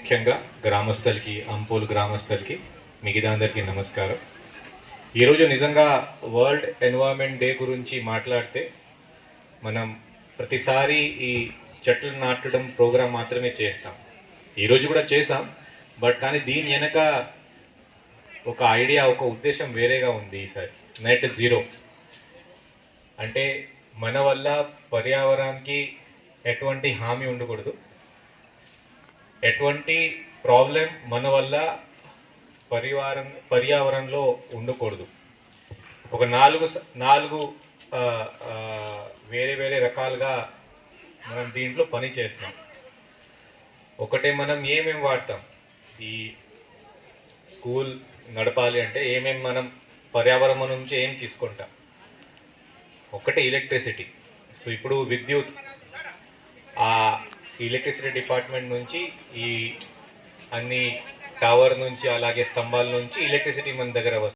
ముఖ్యంగా గ్రామస్తులకి, అంపోల్ గ్రామస్తులకి, మిగతా అందరికీ నమస్కారం. ఈరోజు నిజంగా వరల్డ్ ఎన్వైరన్మెంట్ డే గురించి మాట్లాడితే మనం ప్రతిసారి ఈ చెట్లు నాటడం ప్రోగ్రాం మాత్రమే చేస్తాం. ఈరోజు కూడా చేసాం, బట్ కానీ దీని వెనక ఒక ఐడియా, ఒక ఉద్దేశం వేరేగా ఉంది. ఈసారి నెట్ జీరో అంటే మన వల్ల పర్యావరణానికి ఎటువంటి హామీ ఉండకూడదు, ఎటువంటి ప్రాబ్లం మన వల్ల పర్యావరణంలో ఉండకూడదు. ఒక నాలుగు వేరే వేరే రకాలుగా మనం దీంట్లో పని చేస్తాం. ఒకటే, మనం ఏమేమి వాడతాం ఈ స్కూల్ నడపాలి అంటే, ఏమేమి మనం పర్యావరణం నుంచి ఏం తీసుకుంటాం. ఒకటే ఎలక్ట్రిసిటీ. సో ఇప్పుడు విద్యుత్, ఆ ఎలక్ట్రిసిటీ డిపార్ట్మెంట్ నుంచి ఈ అన్ని టవర్ నుంచి అలాగే స్తంభాల నుంచి ఎలక్ట్రిసిటీ మన దగ్గర వస్తుంది.